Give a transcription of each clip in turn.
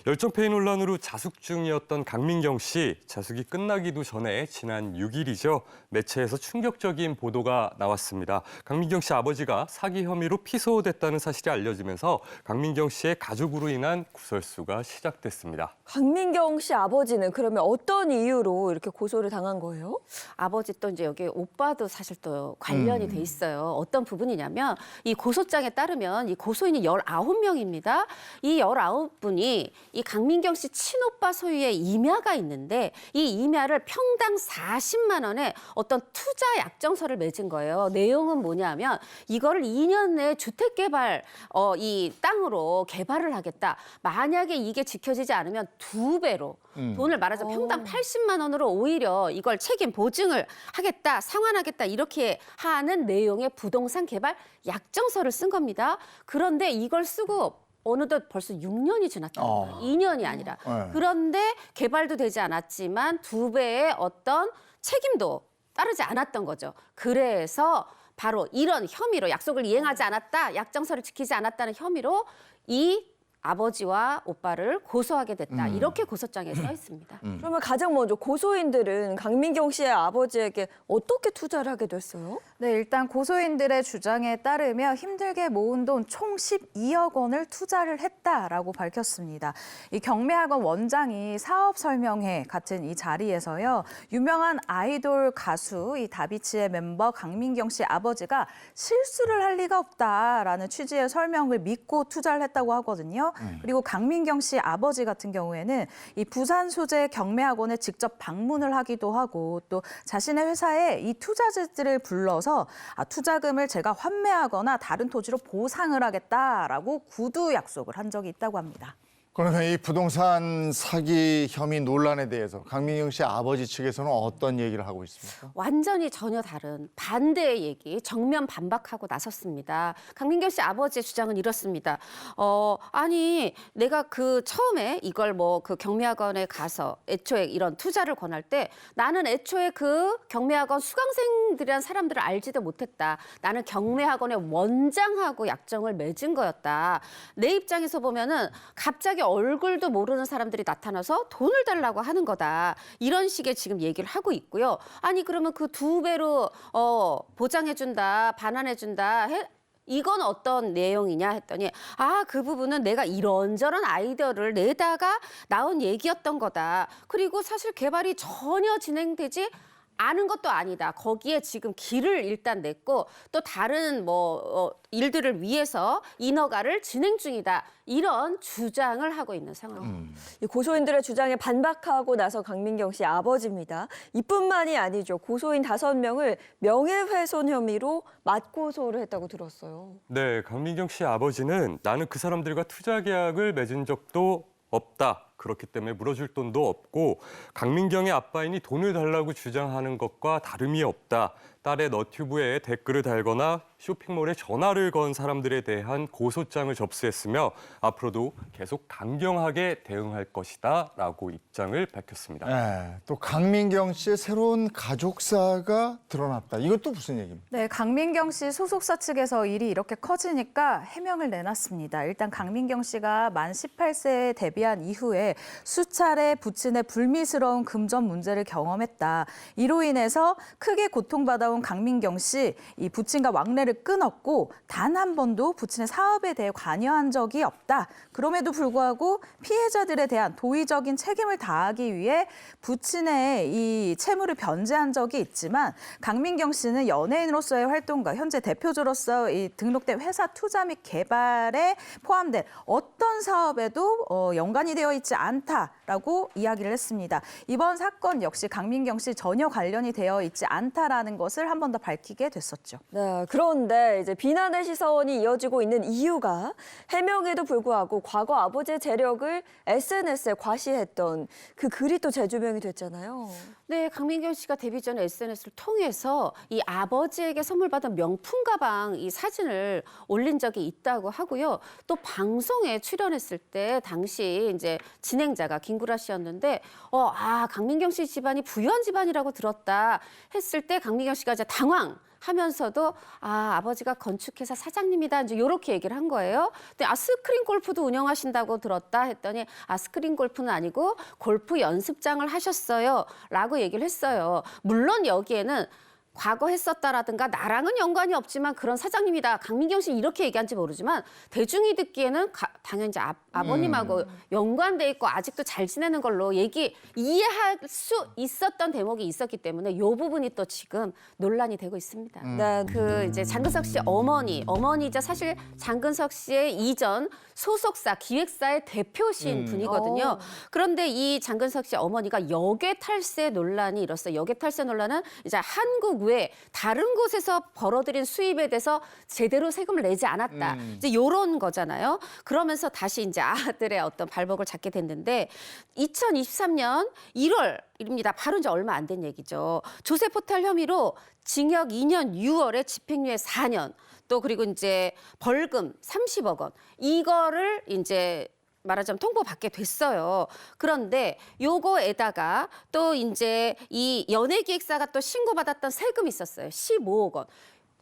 열정페이 논란으로 자숙 중이었던 강민경 씨, 자숙이 끝나기도 전에 지난 6일이죠. 매체에서 충격적인 보도가 나왔습니다. 강민경 씨 아버지가 사기 혐의로 피소됐다는 사실이 알려지면서 강민경 씨의 가족으로 인한 구설수가 시작됐습니다. 강민경 씨 아버지는 그러면 어떤 이유로 이렇게 고소를 당한 거예요? 아버지 또 이제 여기 오빠도 사실 또 관련이 돼 있어요. 어떤 부분이냐면 이 고소장에 따르면 이 고소인이 19명입니다. 이 19분이 이 강민경 씨 친오빠 소유의 임야가 있는데 이 임야를 평당 40만 원에 어떤 투자 약정서를 맺은 거예요. 내용은 뭐냐면 이거를 2년 내에 주택 개발 이 땅으로 개발을 하겠다. 만약에 이게 지켜지지 않으면 2배로 돈을 말하자면 평당 80만 원으로 오히려 이걸 책임 보증을 하겠다, 상환하겠다 이렇게 하는 내용의 부동산 개발 약정서를 쓴 겁니다. 그런데 이걸 쓰고 어느덧 벌써 6년이 지났다는 거예요. 2년이 아니라. 그런데 개발도 되지 않았지만 2배의 어떤 책임도 따르지 않았던 거죠. 그래서 바로 이런 혐의로 약속을 이행하지 않았다, 약정서를 지키지 않았다는 혐의로 이 아버지와 오빠를 고소하게 됐다. 이렇게 고소장에 써 있습니다. 그러면 가장 먼저 고소인들은 강민경 씨의 아버지에게 어떻게 투자를 하게 됐어요? 네, 일단 고소인들의 주장에 따르면 힘들게 모은 돈 총 12억 원을 투자를 했다라고 밝혔습니다. 이 경매학원 원장이 사업 설명회 같은 이 자리에서요. 유명한 아이돌 가수 이 다비치의 멤버 강민경 씨 아버지가 실수를 할 리가 없다라는 취지의 설명을 믿고 투자를 했다고 하거든요. 그리고 강민경 씨 아버지 같은 경우에는 이 부산 소재 경매학원에 직접 방문을 하기도 하고 또 자신의 회사에 이 투자자들을 불러서 투자금을 제가 환매하거나 다른 토지로 보상을 하겠다라고 구두 약속을 한 적이 있다고 합니다. 그러면 이 부동산 사기 혐의 논란에 대해서 강민경 씨 아버지 측에서는 어떤 얘기를 하고 있습니까? 완전히 전혀 다른 반대의 얘기, 정면 반박하고 나섰습니다. 강민경 씨 아버지의 주장은 이렇습니다. 아니 내가 그 처음에 이걸 뭐 그 경매학원에 가서 애초에 이런 투자를 권할 때 나는 애초에 그 경매학원 수강생들이란 사람들을 알지도 못했다. 나는 경매학원의 원장하고 약정을 맺은 거였다. 내 입장에서 보면은 갑자기 얼굴도 모르는 사람들이 나타나서 돈을 달라고 하는 거다. 이런 식의 지금 얘기를 하고 있고요. 아니 그러면 그 2배로 보장해준다, 반환해준다. 이건 어떤 내용이냐 했더니 그 부분은 내가 이런저런 아이디어를 내다가 나온 얘기였던 거다. 그리고 사실 개발이 전혀 진행되지 않은 것도 아니다. 거기에 지금 길을 일단 냈고 또 다른 일들을 위해서 인허가를 진행 중이다. 이런 주장을 하고 있는 상황입니다. 이 고소인들의 주장에 반박하고 나서 강민경 씨 아버지입니다. 이뿐만이 아니죠. 고소인 5명을 명예훼손 혐의로 맞고소를 했다고 들었어요. 네, 강민경 씨 아버지는 나는 그 사람들과 투자 계약을 맺은 적도 없다. 그렇기 때문에 물어줄 돈도 없고 강민경의 아빠이니 돈을 달라고 주장하는 것과 다름이 없다. 딸의 너튜브에 댓글을 달거나 쇼핑몰에 전화를 건 사람들에 대한 고소장을 접수했으며 앞으로도 계속 강경하게 대응할 것이다 라고 입장을 밝혔습니다. 네, 또 강민경 씨의 새로운 가족사가 드러났다. 이것도 무슨 얘기입니까? 네, 강민경 씨 소속사 측에서 일이 이렇게 커지니까 해명을 내놨습니다. 일단 강민경 씨가 만 18세에 데뷔한 이후에 수차례 부친의 불미스러운 금전 문제를 경험했다. 이로 인해서 크게 고통받아온 강민경 씨, 이 부친과 왕래를 끊었고 단 한 번도 부친의 사업에 대해 관여한 적이 없다. 그럼에도 불구하고 피해자들에 대한 도의적인 책임을 다하기 위해 부친의 이 채무를 변제한 적이 있지만 강민경 씨는 연예인으로서의 활동과 현재 대표주로서 이 등록된 회사 투자 및 개발에 포함된 어떤 사업에도 연관이 되어 있지 않다라고 이야기를 했습니다. 이번 사건 역시 강민경 씨 전혀 관련이 되어 있지 않다라는 것을 한 번 더 밝히게 됐었죠. 네, 그런데 이제 비난의 시선이 이어지고 있는 이유가 해명에도 불구하고 과거 아버지의 재력을 SNS에 과시했던 그 글이 또 재조명이 됐잖아요. 네, 강민경 씨가 데뷔 전에 SNS를 통해서 이 아버지에게 선물 받은 명품 가방 이 사진을 올린 적이 있다고 하고요. 또 방송에 출연했을 때 당시 이제 진행자가 김구라 씨였는데 강민경 씨 집안이 부유한 집안이라고 들었다 했을 때 강민경 씨가 이제 당황하면서도 아버지가 건축회사 사장님이다 이제 이렇게 얘기를 한 거예요. 근데 스크린 골프도 운영하신다고 들었다 했더니 스크린 골프는 아니고 골프 연습장을 하셨어요라고 얘기를 했어요. 물론 여기에는 과거 했었다라든가 나랑은 연관이 없지만 그런 사장님이다. 강민경 씨 이렇게 얘기한지 모르지만 대중이 듣기에는 당연히 이제 아버님하고 연관돼 있고 아직도 잘 지내는 걸로 이해할 수 있었던 대목이 있었기 때문에 이 부분이 또 지금 논란이 되고 있습니다. 네. 그 이제 장근석 씨 어머니이자 사실 장근석 씨의 이전 소속사 기획사의 대표신 분이거든요. 그런데 이 장근석 씨 어머니가 역외 탈세 논란이 일었어요. 역외 탈세 논란은 이제 한국 외 다른 곳에서 벌어들인 수입에 대해서 제대로 세금을 내지 않았다. 이제 이런 거잖아요. 그러면서 다시 이제 아들의 어떤 발목을 잡게 됐는데 2023년 1월입니다. 바로 이제 얼마 안 된 얘기죠. 조세 포탈 혐의로 징역 2년 6월에 집행유예 4년 또 그리고 이제 벌금 30억 원 이거를 이제 말하자면 통보받게 됐어요. 그런데 요거에다가 또 이제 이 연예기획사가 또 신고받았던 세금이 있었어요. 15억 원.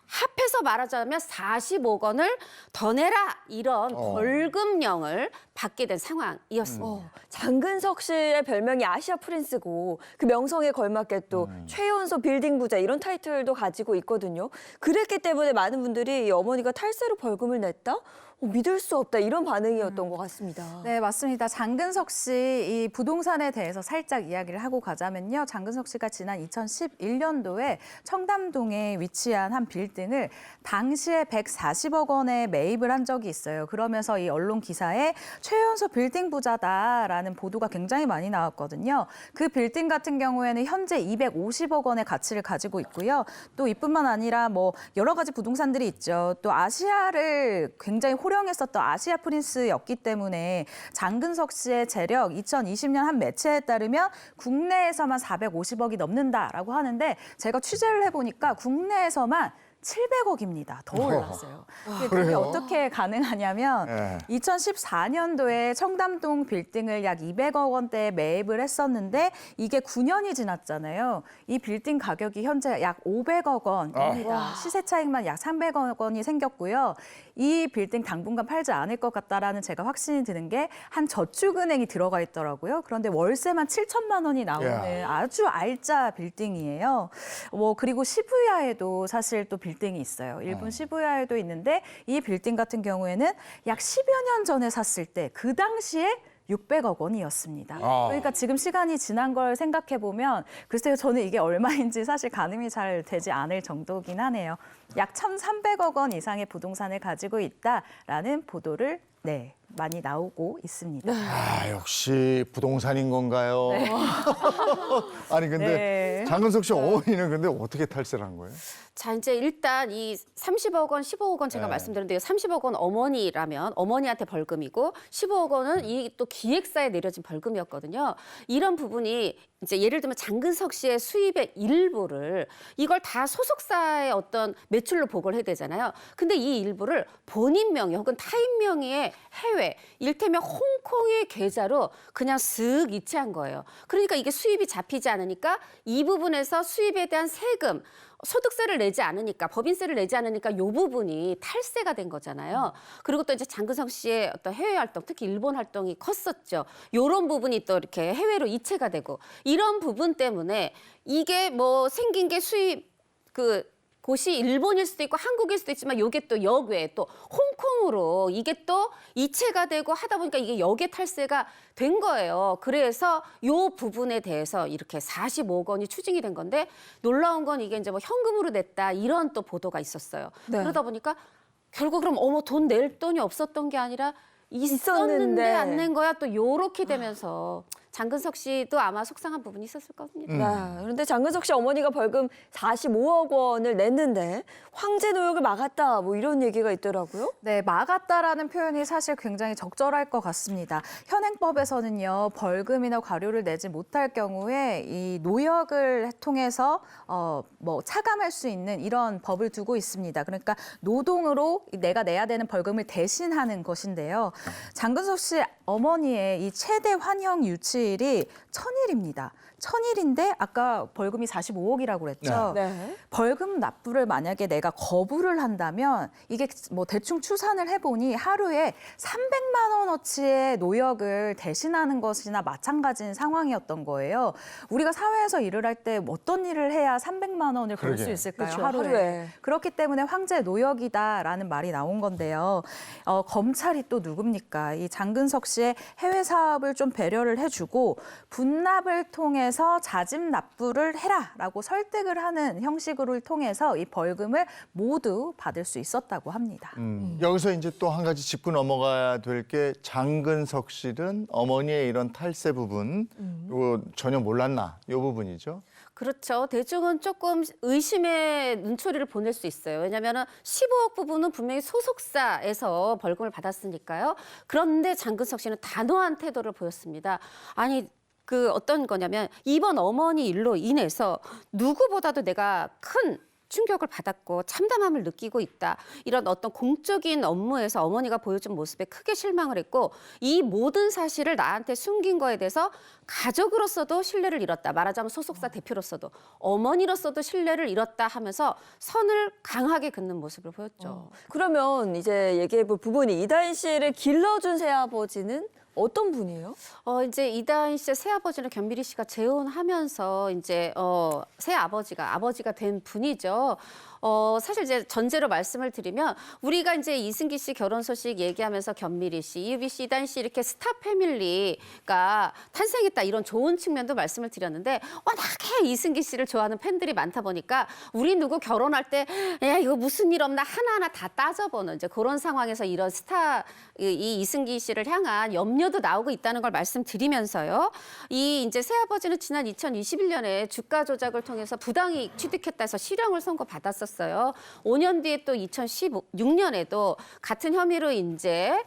합해서 말하자면 40억 원을 더 내라 이런 벌금령을 받게 된 상황이었습니다. 장근석 씨의 별명이 아시아 프린스고 그 명성에 걸맞게 또 최연소 빌딩 부자 이런 타이틀도 가지고 있거든요. 그랬기 때문에 많은 분들이 이 어머니가 탈세로 벌금을 냈다? 믿을 수 없다 이런 반응이었던 것 같습니다. 네, 맞습니다. 장근석 씨 이 부동산에 대해서 살짝 이야기를 하고 가자면요. 장근석 씨가 지난 2011년도에 청담동에 위치한 한 빌딩을 당시에 140억 원에 매입을 한 적이 있어요. 그러면서 이 언론 기사에 최연소 빌딩 부자다라는 보도가 굉장히 많이 나왔거든요. 그 빌딩 같은 경우에는 현재 250억 원의 가치를 가지고 있고요. 또 이뿐만 아니라 뭐 여러 가지 부동산들이 있죠. 또 아시아를 굉장히 호령했었던 아시아 프린스였기 때문에 장근석 씨의 재력 2020년 한 매체에 따르면 국내에서만 450억이 넘는다라고 하는데 제가 취재를 해보니까 국내에서만 700억입니다. 더 올랐어요. 그게 그래요? 어떻게 가능하냐면 네. 2014년도에 청담동 빌딩을 약 200억 원대에 매입을 했었는데 이게 9년이 지났잖아요. 이 빌딩 가격이 현재 약 500억 원입니다. 시세 차익만 약 300억 원이 생겼고요. 이 빌딩 당분간 팔지 않을 것 같다라는 제가 확신이 드는 게 한 저축은행이 들어가 있더라고요. 그런데 월세만 7천만 원이 나오는 아주 알짜 빌딩이에요. 그리고 시부야에도 사실 또 빌딩이 있어요. 일본 시부야에도 있는데 이 빌딩 같은 경우에는 약 10여 년 전에 샀을 때 그 당시에 600억 원이었습니다. 그러니까 지금 시간이 지난 걸 생각해 보면 글쎄요, 저는 이게 얼마인지 사실 가늠이 잘 되지 않을 정도긴 하네요. 약 1,300억 원 이상의 부동산을 가지고 있다라는 보도를 많이 나오고 있습니다. 역시 부동산인 건가요? 아니 근데 네. 장근석 씨 어머니는 근데 어떻게 탈세를 한 거예요? 자, 이제 일단 이 30억 원, 15억 원 제가 말씀드렸는데 30억 원 어머니라면 어머니한테 벌금이고 15억 원은 이 또 기획사에 내려진 벌금이었거든요. 이런 부분이 이제 예를 들면 장근석 씨의 수입의 일부를 이걸 다 소속사의 어떤 매출로 보고를 해야 되잖아요. 근데 이 일부를 본인 명의 혹은 타인 명의의 해외, 일테면 홍콩의 계좌로 그냥 쓱 이체한 거예요. 그러니까 이게 수입이 잡히지 않으니까 이 부분에서 수입에 대한 세금, 소득세를 내지 않으니까 법인세를 내지 않으니까 이 부분이 탈세가 된 거잖아요. 그리고 또 이제 장근석 씨의 어떤 해외 활동, 특히 일본 활동이 컸었죠. 이런 부분이 또 이렇게 해외로 이체가 되고 이런 부분 때문에 이게 뭐 생긴 게 수입 곳이 일본일 수도 있고 한국일 수도 있지만 이게 또 역외 또 홍콩으로 이게 또 이체가 되고 하다 보니까 이게 역외 탈세가 된 거예요. 그래서 이 부분에 대해서 이렇게 45억 원이 추징이 된 건데 놀라운 건 이게 이제 뭐 현금으로 냈다 이런 또 보도가 있었어요. 네. 그러다 보니까 결국 그럼 돈 낼 돈이 없었던 게 아니라 있었는데 있었는데. 안 낸 거야 또 요렇게 되면서 장근석 씨도 아마 속상한 부분이 있었을 겁니다. 네, 그런데 장근석 씨 어머니가 벌금 45억 원을 냈는데 황제 노역을 막았다 뭐 이런 얘기가 있더라고요. 네, 막았다라는 표현이 사실 굉장히 적절할 것 같습니다. 현행법에서는요, 벌금이나 과료를 내지 못할 경우에 이 노역을 통해서 차감할 수 있는 이런 법을 두고 있습니다. 그러니까 노동으로 내가 내야 되는 벌금을 대신하는 것인데요. 장근석 씨 어머니의 이 최대 환형 유치일이 1000일입니다. 1000일인데 아까 벌금이 45억이라고 그랬죠. 네. 벌금 납부를 만약에 내가 거부를 한다면 이게 뭐 대충 추산을 해보니 하루에 300만 원어치의 노역을 대신하는 것이나 마찬가지인 상황이었던 거예요. 우리가 사회에서 일을 할 때 어떤 일을 해야 300만 원을 벌 수 그러게. 있을까요? 그렇죠, 하루에. 하루에. 그렇기 때문에 황제 노역이다라는 말이 나온 건데요. 검찰이 또 누굽니까? 이 장근석 씨의 해외 사업을 좀 배려를 해주고 분납을 통해서 자진 납부를 해라라고 설득을 하는 형식을 통해서 이 벌금을 모두 받을 수 있었다고 합니다. 여기서 이제 또 한 가지 짚고 넘어가야 될 게 장근석 씨는 어머니의 이런 탈세 부분 이거 전혀 몰랐나 이 부분이죠. 그렇죠. 대중은 조금 의심의 눈초리를 보낼 수 있어요. 왜냐하면 15억 부분은 분명히 소속사에서 벌금을 받았으니까요. 그런데 장근석 씨는 단호한 태도를 보였습니다. 아니, 어떤 거냐면 이번 어머니 일로 인해서 누구보다도 내가 큰 충격을 받았고 참담함을 느끼고 있다. 이런 어떤 공적인 업무에서 어머니가 보여준 모습에 크게 실망을 했고 이 모든 사실을 나한테 숨긴 거에 대해서 가족으로서도 신뢰를 잃었다. 말하자면 소속사 대표로서도 어머니로서도 신뢰를 잃었다 하면서 선을 강하게 긋는 모습을 보였죠. 그러면 이제 얘기해볼 부분이 이다인 씨를 길러준 새아버지는 어떤 분이에요? 이제 이다인 씨의 새아버지는 견미리 씨가 재혼하면서 이제 새아버지가 된 분이죠. 사실 이제 전제로 말씀을 드리면 우리가 이제 이승기 씨 결혼 소식 얘기하면서 견미리 씨, 이유비 씨, 이다인 씨 이렇게 스타 패밀리가 탄생했다 이런 좋은 측면도 말씀을 드렸는데 워낙에 이승기 씨를 좋아하는 팬들이 많다 보니까 우리 누구 결혼할 때 야 이거 무슨 일 없나 하나하나 다 따져보는 이제 그런 상황에서 이런 스타 이 이승기 씨를 향한 염려도 나오고 있다는 걸 말씀드리면서요. 이 이제 새아버지는 지난 2021년에 주가 조작을 통해서 부당이익 취득했다 해서 실형을 선고받았었어요. 5년 뒤에 또 2016년에도 같은 혐의로 이제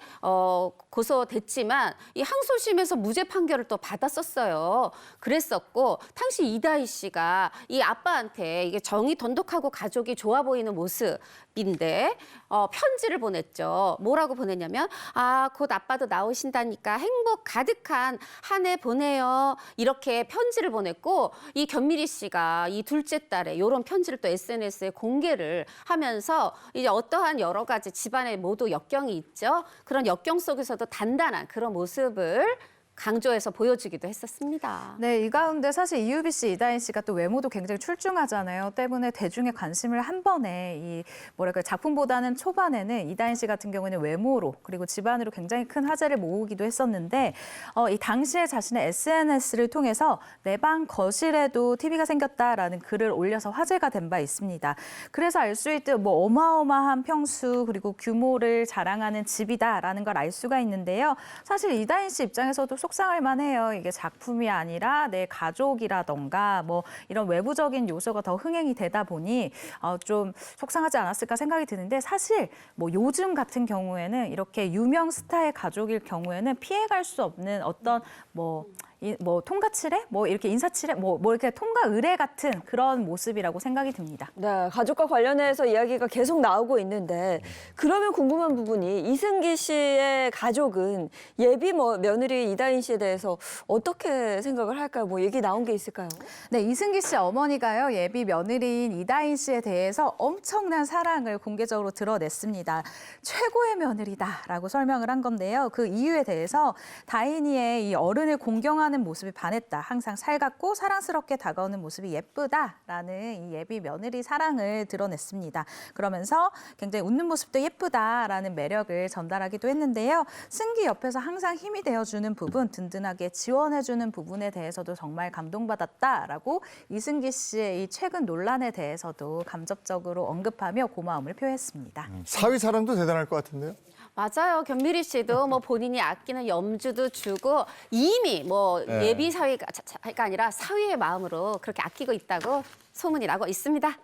고소됐지만 이 항소심에서 무죄 판결을 또 받았었어요. 그랬었고 당시 이다희 씨가 이 아빠한테 이게 정이 돈독하고 가족이 좋아 보이는 모습인데 편지를 보냈죠. 뭐라고 보냈냐면 곧 아빠도 나오신다니까 행복 가득한 한 해 보내요. 이렇게 편지를 보냈고 이 견미리 씨가 이 둘째 딸에 이런 편지를 또 SNS에 공개를 하면서 이제 어떠한 여러 가지 집안에 모두 역경이 있죠. 그런 역경 속에서도 단단한 그런 모습을 강조해서 보여주기도 했었습니다. 네, 이 가운데 사실 이유비 씨, 이다인 씨가 또 외모도 굉장히 출중하잖아요. 때문에 대중의 관심을 한 번에 이 작품보다는 초반에는 이다인 씨 같은 경우에는 외모로 그리고 집안으로 굉장히 큰 화제를 모으기도 했었는데 이 당시에 자신의 SNS를 통해서 내 방 거실에도 TV가 생겼다라는 글을 올려서 화제가 된 바 있습니다. 그래서 알 수 있듯 뭐 어마어마한 평수 그리고 규모를 자랑하는 집이다라는 걸 알 수가 있는데요. 사실 이다인 씨 입장에서도 속상할 만해요. 이게 작품이 아니라 내 가족이라던가 뭐 이런 외부적인 요소가 더 흥행이 되다 보니 좀 속상하지 않았을까 생각이 드는데 사실 뭐 요즘 같은 경우에는 이렇게 유명 스타의 가족일 경우에는 피해갈 수 없는 어떤 뭐 통과칠해? 뭐 이렇게 인사칠해? 뭐 이렇게 통과 의례 같은 그런 모습이라고 생각이 듭니다. 네, 가족과 관련해서 이야기가 계속 나오고 있는데 그러면 궁금한 부분이 이승기 씨의 가족은 예비 며느리 이다인 씨에 대해서 어떻게 생각을 할까요? 뭐 얘기 나온 게 있을까요? 네, 이승기 씨 어머니가요, 예비 며느리인 이다인 씨에 대해서 엄청난 사랑을 공개적으로 드러냈습니다. 최고의 며느리다라고 설명을 한 건데요. 그 이유에 대해서 다인이의 이 어른을 공경하는 모습이 반했다. 항상 살갑고 사랑스럽게 다가오는 모습이 예쁘다라는 이 예비 며느리 사랑을 드러냈습니다. 그러면서 굉장히 웃는 모습도 예쁘다라는 매력을 전달하기도 했는데요. 승기 옆에서 항상 힘이 되어주는 부분, 든든하게 지원해주는 부분에 대해서도 정말 감동받았다라고 이승기 씨의 이 최근 논란에 대해서도 감접적으로 언급하며 고마움을 표했습니다. 사위 사랑도 대단할 것 같은데요. 맞아요. 견미리 씨도 뭐 본인이 아끼는 염주도 주고 이미 뭐 네. 예비 사위가 아니라 사위의 마음으로 그렇게 아끼고 있다고 소문이 나고 있습니다.